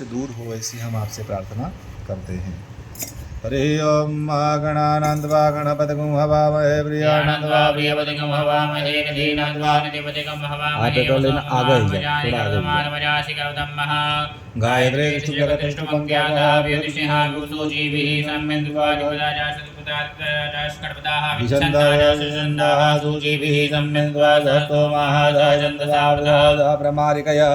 दूर हो ऐसी हम आपसे प्रार्थना करते हैं। हरे ओम गणानंदवा गणपतिगुं हवामहे प्रियानंदवा प्रियपतिगं हवामहे निधीनान्वा निधिपतिगं हवामहे गायत्रे प्रमारिकया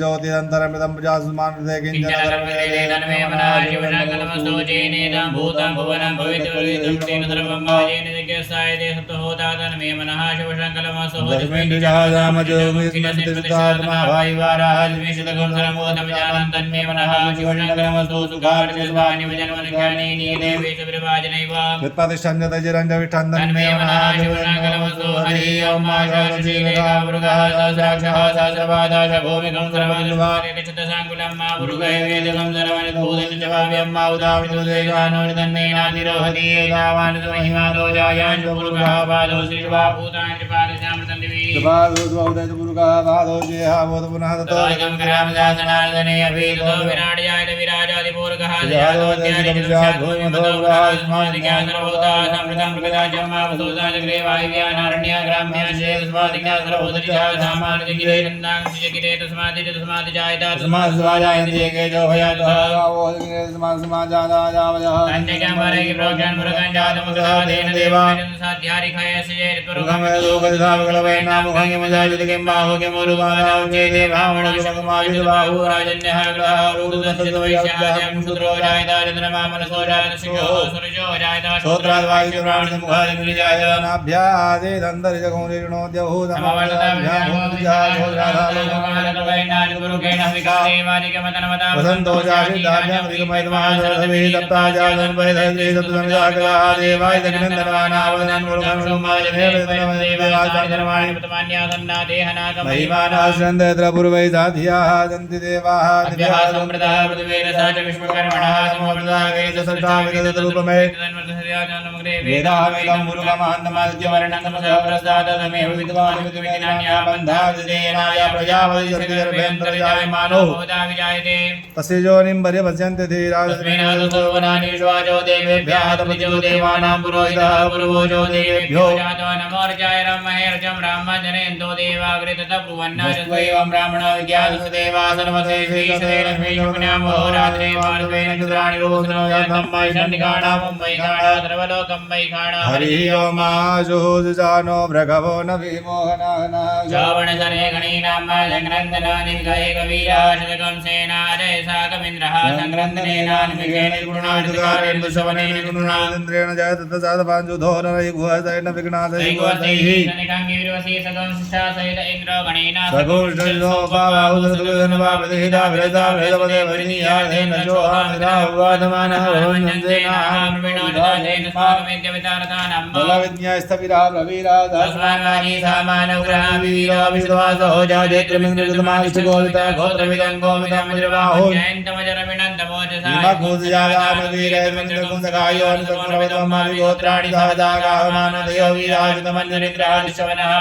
ज्योतिरंतरमिदं प्रजासुमानते तस्योनिं भरे भजन्ते धीराजो देवेभ्यः तपजो देवानां पुरोहितः पुरोजो देवेभ्यो रामजनेन्दो देवाग्रे तथा ब्रुवन्नास्वैवं ब्राह्मणो विज्ञातस्य देवा सर्वसे श्रीशैलश्रीशुकन्यामहोरात्रे मार्गेण चतुराणि रोचनो यथं मैषण्डिकाणां मुम्बैकाणा सर्वलोकं मैकाणा हरिः ओम आजुजानो भृगवो न विमोहनाः श्रावणसरे गणीनां जग्रन्दनानि विगहे कवीराशतकं सेनाजय साकमिन्द्रः संग्रन्दनेनान्मिकेन गुणाधिकारेण दुशवनेन गुणादिन्द्रेण जयत तत्सादपाञ्जुधो नरैगुहसैन विघ्नादैः सनिकाङ्गिविरवसी सगंशिष्टा सहित इन्द्रो गणेन सगोष्ठो बाहुदुर्गनवा प्रतिहिता विरता वेदपदे वरिणीयाधेन जोहामिदा वादमानः भवन्यन्तेनाहं विणोदाधेन स्वागमेद्यवितारतानं बलविज्ञास्तविरा प्रवीरा दस्मानानि सामानग्रहा वीरा विश्वासो जाजेत्रमिन्द्रजतमानिष्ठगोविता गोत्रविदं गोविदं वज्रबाहो जयन्तमजरविनन्दमोजसा विमाघोषजागामवीरेन्द्रकुंसकायो अनुसक्रविदमाविगोत्राणि सहदागाहमानदयो वीराजितमन्यनिद्रादिश्चवनः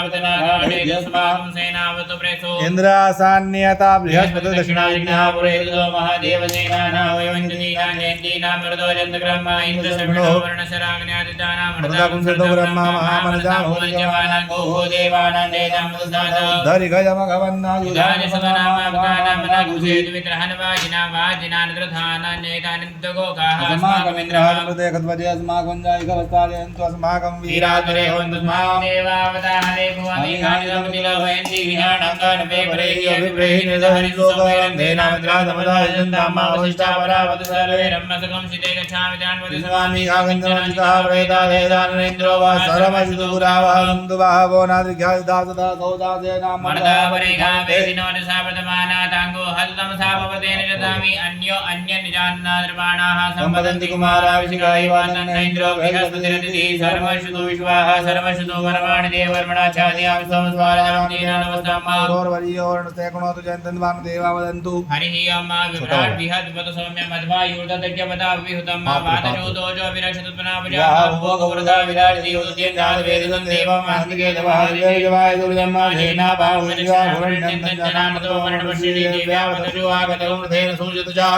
सेनावतु प्रेसो इन्द्रासान्यता बृहस्पति दक्षिणाजिज्ञः पुरेदो महादेवसेनानां वयवञ्जनीनां मृदो जन्तग्रह्मा इन्द्रशविणो वर्णशराग्न्यादितानां मृदाकुंसतो ब्रह्मा महामनजा भोजमानां गोहो देवानां देदां मुदासा धरिगजमघवन्ना युधानि सदनामावकानां मनागुसेतु विग्रहणवाजिनां वाजिनानद्रधानां नेकानिद्दगोकाः अस्माकमिन्द्रः मृदे कद्वजे अस्माकञ्जायिकवस्तारयन्तु अस्माकं वीरातरे होन्तु स्माकं देवावताहरे भुवनि गानिदमतिलभयन्ति विहाणङ्गानपे परेहि अभिप्रेहि निर्दहरिसोकवरन्धेनामद्रासमदायजन्तामावशिष्टा परावतु सर्वे रम्मसकं शिते गच्छामि तान्वति स्वामी कागञ्जनचिकः प्रेतादेदानरेन्द्रो वा सर्वमशिदुरावहं दुवाहवो नादिघ्यादिदासदा सौदासेनां मर्दापरेखा वेदिनो तमसा प्रथमानातांगो हततमसा भवतेन ददामि अन्यो अन्यनिजान्नाद्रवाणाः संवदन्ति कुमाराभिषिकायवादन्न इन्द्रो बृहस्पतिरतिः सर्वश्रुतो विश्वाः सर्वश्रुतो कर्माणि देवर्मणाच्छादयामि सोमस्वारामं दीनानवस्तम्मारोर्वर्योर्णते गुणोतु जयन्तन्वान् देवा वदन्तु हरिः ओम् विभ्राट् विहद्वत सौम्यं मध्वायुर्दत्यपदा विहुतं वातचोदोजो विरक्षतुत्पनापजाः भोगवृधा विराजति उद्यन्दादवेदितं देवं महन्तिके दवाहरिजवाय दुर्गम्मा धेना बाहुविजा भुवन्नन्दनामतो वर्णपश्यति देव्यावतजो आगतौ मृधेन सूर्यतुजा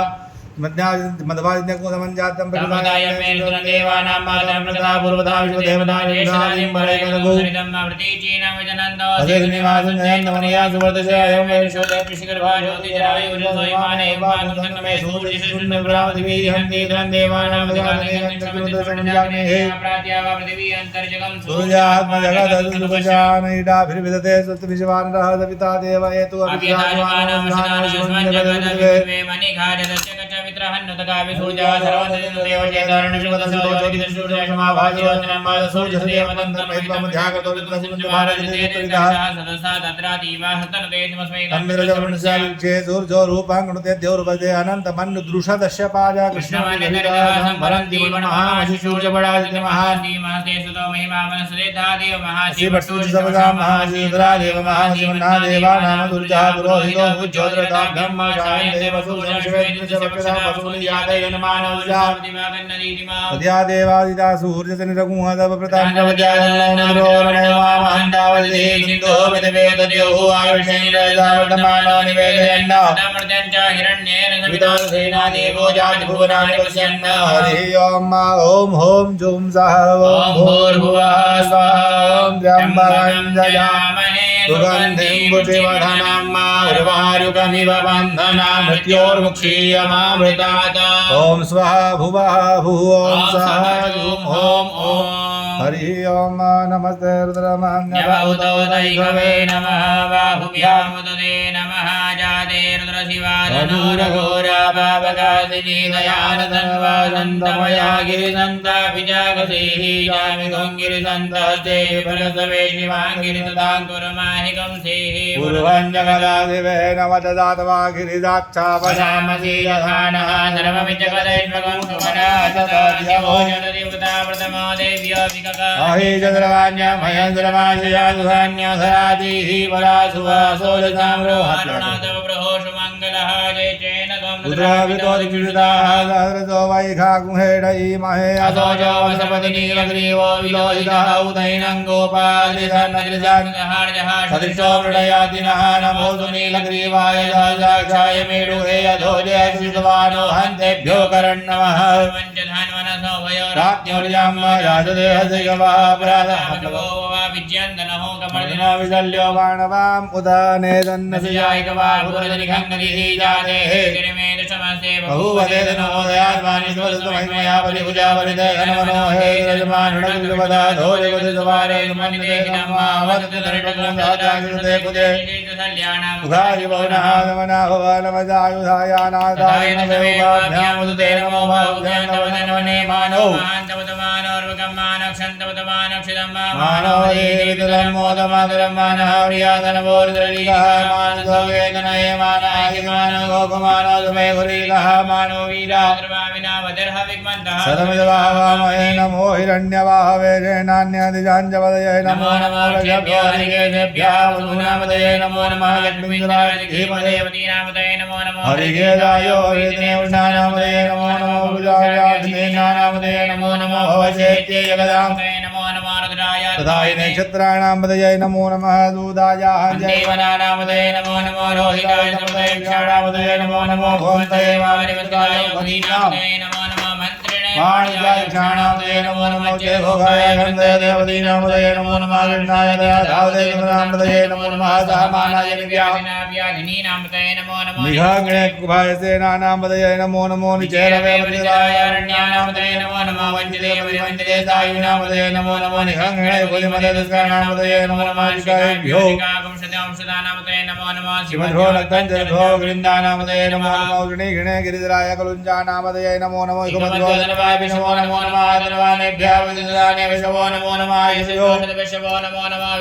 मध्वादित्यकुदमञ्जातं प्रदायमेन देवानां मातं प्रदा पूर्वदा विश्वदेवतानिं भरेकदगुरितं प्रतीचीनं विजनन्दो असेनिवासं जयन्तमनिया सुवर्तशयं वेशोदयपिशिखरभाजोतिजराय उजसोयमाने वानुसन्नमे सूर्यशुन्नप्रावधिवीहन्ति तं देवानां विजानयन्तकृतसंजाग्ने हे प्रात्यावा पृथिवी अन्तर्जगं सूर्यात्मजगदुपशानैडाभिर्विदते स्वस्तिविश्वानरः सविता देव हेतु अभिधानवानस्वानस्वानजगदुपे मणिघाजदस्य मित्रहन्नुतकावि सूर्या सर्वो रूपांगणुते अनंतमन्नुदृशदस्य पाजा देवादिता सूर्यसनिरगुहदव ओम होम जुम सह ओम भूर्भुवः स्वः सुगन्धिं पुष्टिवर्धनं उर्वारुकमिव बन्धना मृत्योर्मुक्षीयमामृतात् ओम स्वः भुवः भुः ओम सः ॐ हरि ओम नमस्ते रुद्रमन्यवहुतोदैघवे नमः बाहुभ्यामुदते नमः जाते रुद्रशिवानूरघोरापापकादिनी दयानतन्वासन्तमया गिरिसन्ताभिजागसेः यामिगं गिरिसन्तस्ते परसवे शिवाङ्गिरिसदाङ्कुरमाहिकं सेः पूर्वं जगदादिवे नवददातवा गिरिदाच्छापशामसि यथानः सर्वमिजगदैर्भगं सुमनाशतोजनदेवता प्रथमा देव्या अहि चन्द्रवाण्या महेन्द्रमाशया सुधान्या धरातिः परासुवासोजसाम्रो हरुणादव प्रहोषु मङ्गलः जय चेन रुद्रावितोदिक्षुताः सहस्रतो वैखागुहेडै महे असोजो वसपति नीलग्रीवो विलोहितः उदैनं गोपालिधन्नग्रिजान्यहार्यः सदृशो मृडयातिनः नमोऽस्तु नीलग्रीवाय साक्षाय मेढुहे अधोजय श्रुतवानो हन्तेभ्यो करन्नमः पञ्चधान्वनसो भयो राज्ञोर्यां राजदेहस्य गवापराधो विज्यन्दनहो कमर्दिनो विदल्यो बाणवाम् उदाने दन्नसिजाय गवापुरजनिखङ्गनिः जातेः गिरिमेदशमस्ते बहुवदेदनोदयात्मानि स्वरस्तमहिमया परिभुजा परिदयनमनो हे यजमानुडग्रवदा धोजगतिसवारे सुमनिदेहिनमावदति धरिटकं दाताकृते कुजे मुखाय बहुनः नमना भवनमजायुधायानादायन देवाभ्यामुदते नमो भावुधनवने मानो मानवतमानोर्वकं मानक्षन्तवतमानक्षितं मानो देवितलं मोदमातरं मानः प्रियाधनवोर्दलिकः मानसोवेदनये मानाहिमानो गोपमानो सुमे गुरीकः मानो वीराद्रवाविनावदर्ह विग्मन्तः सदमिदवाहवामहे नमो हिरण्यवाहवे नान्यादिजाञ्जवदये नमो नमो रजभ्यो हरिकेशभ्यः वधूनामदये नमो नमः लक्ष्मीधराय धीमदेवतीनामदये नमो नमो हरिकेशायो वेदने उष्णानामदये नमो नमो बुधायाधिनामदये नमो नमो भवशेत्ये जगदां नमो नमो रुद्राय तथाय नक्षत्राणामदये नमो नमः दूदायाः देवनानामदये नमो नमो रोहिताय नमोदये क्षाणामदये नमो नमो भवन्तये वारिवत्काय भदीनामदये नमो नमो मन्त्रिणे वाणिजाय क्षाणामदये नमो नमो चेभोगाय गन्धय देवतीनामदये नमो नमः कृष्णाय दयाधावदये नमो नमः सहमानाय निव्याधिनीनामदये नमो नमो निघाग्ने कुभाय सेनानामदये नमो नमो निचेरवे वृद्धाय अरण्यानामदये नमो नमो वञ्चिते परिवञ्चिते सायुनामदये नमो नमो निघाग्ने कुलिमदस्कानामदये नमो नमः शिकायभ्यो अंशदानामदये नमो नमः शिवधो लक्तञ्जलधो गृन्दानामदये नमो नमो गृणे गिरिधराय कलुञ्जानामदये नमो नमो इकमध्वो विश्वाय विश्वो नमो नमः धनवानेभ्यः विदिताने विश्वो नमो नमः यशयो विश्वो नमो नमः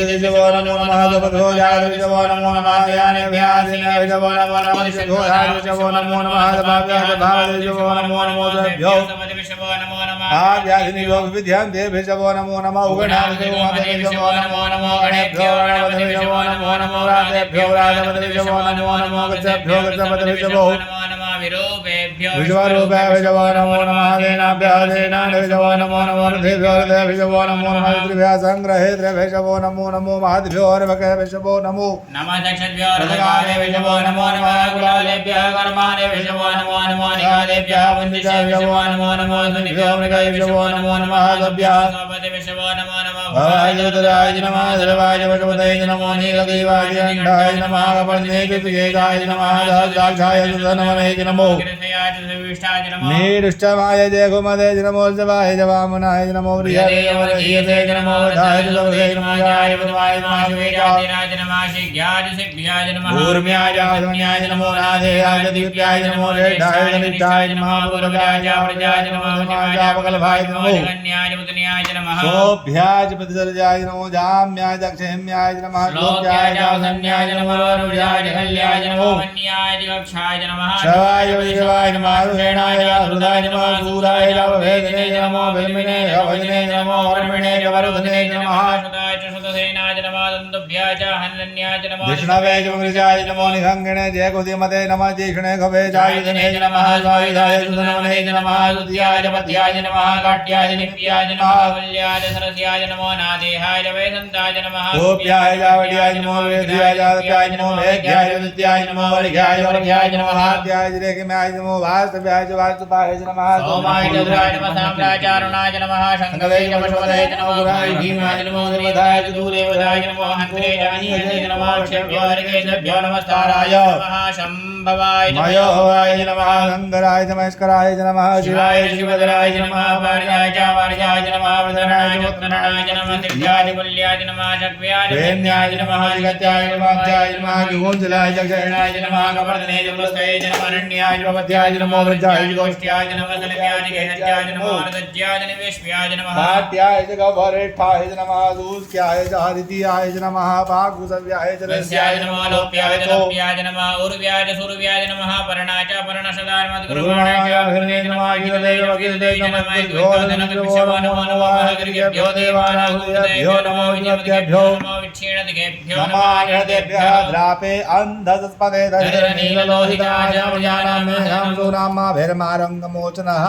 विश्वो नमो नमः दुपदो जात विश्वो नमो नमः यानेभ्यः दिने विश्वो नमो नमः विश्वो जात विश्वो नमो नमः दभाभ्यः दभाव विश्वो नमो नमो देभ्यो विश्वो नमो नमः आव्याधिनि योग विद्यां दे विश्वो नमो नमः उगणा विश्वो नमो नमः गणेभ्यो गणपति विश्वो नमो नमो राधेभ्यो राधपति विश्वो नमो नमो गच्छभ्यो गच्छपति विश्वो नमो नमः विरूपेभ्यो विश्वरूपे विश्वो नमो नमः देनाभ्यः देनान् विश्वो नमो नमो रथेभ्यो रथे विश्वो नमो नमः त्रिभ्यः संग्रहे विश्वो नमो नमो महद्भ्यो अर्भके विश्वो नमो नमः दक्षभ्यो रथकाले विश्वो नमो नमः कुलालेभ्यः कर्माणे विश्वो नमो नमः निकालेभ्यः वन्दिते विश्वो नमो नमः सुनिभ्यो मृगे विश्वो नमो नमः सभ्यः सोपते विश्वो नमो नमः भवाय जगदराय नमः सर्वाय वशवते नमो नीलदेवाय अण्डाय नमः कपर्णे चतुर्वेदाय नमः सहस्राक्षाय सुधनवने नमो कृष्णयाय सुविष्टाय नमः नीरुष्टमाय जय घुमदे नमो जवाय जवामनाय नमो प्रियदेवरहीयते नमो वधाय जलवदे नमो जाय वदवाय नमः वेदाधिराज नमः शिज्ञाय सिद्ध्याय नमः ऊर्म्याय जागम्याय नमो राधेयाय दीप्याय नमो रेढाय नित्याय नमः पूर्वजाय प्रजाय नमो जापकलभाय नमो कन्याय मुदन्याय नमः सोभ्याय प्रतिसर्जाय नमो जाम्याय दक्षिण्याय नमः श्लोक्याय जासन्याय नमः रुजाय कल्याय नमो वन्याय कक्षाय नमः शवाय विश्वाय नमः रुषेणाय हृदाय नमः सूराय भेदने नमो बिल्मिने भजने नमो वर्मिणे वरुधने नमः सुताय च सुतसेनाय नमः दन्तुभ्याय च हन्नन्याय नमः विष्णवे च मृजाय नमो निहंगिणे जय कुतिमते नमः जीष्णे खभे जायुधने नमः स्वायुधाय सुधनवने नमः सुध्याय च पद्याय नमः काट्याय निप्याय नमः वल्याय सरस्याय नमो नादेहाय वैदन्ताय नमः गोप्याय जावड्याय नमो वेद्याय जातप्याय नमो वेद्याय विद्याय नमो वर्घ्याय वर्घ्याय नमः आद्याय रेखम्याय नमो वास्तव्याय च वास्तुपाय नमः सोमाय च दुराय नमः साम्राचारुणाय नमः शङ्खवे च पशुपतये नमो गुराय भीमाय नमो देवताय च दूरेवताय नमो हन्त्रे जानीयते नमः क्षभ्यो हरिकेशभ्यो नमस्काराय नमः शम्भवाय मयोवाय नमः गङ्गराय च महेश्वराय च नमः शिवाय च शिवधराय च नमः वार्याय च वार्याय च नमः वदनाय च वदनाय च नमः दिव्याय च कुल्याय च नमः चक्व्याय च वेद्याय च नमः जगत्याय च वाक्याय च नमः गुंजलाय च शरणाय च नमः कपर्दने च पुलस्त्यै च नमः अरण्याय च भवत्याय च नमो वृद्धाय च गोष्ठ्याय च नमः सलभ्याय च गेहत्याय च नमः अरदज्याय च निवेश्व्याय च नमः भाट्याय च गभरेष्ठाय च नमः दूस्क्याय च हरितीयाय च नमः भागुसव्याय च रस्याय च नमः लोप्याय च लोप्याय च नमः उर्व्याय च सुर्व्याय च नमः पर्णाय च पर्णशदाय मद्गुरुणाय च हृदये च नमः गिरदेव गिरदेव नमः विश्वो नमो नमः गिरिभ्यो देवानाभ्यो नमो विजयभ्यो नमो विच्छेणदिभ्यो नमः हृदेभ्यः द्रापे अन्धस्पदे धरे नीललोहिताय जानामि हम सुनामा भैरमारंगमोचनः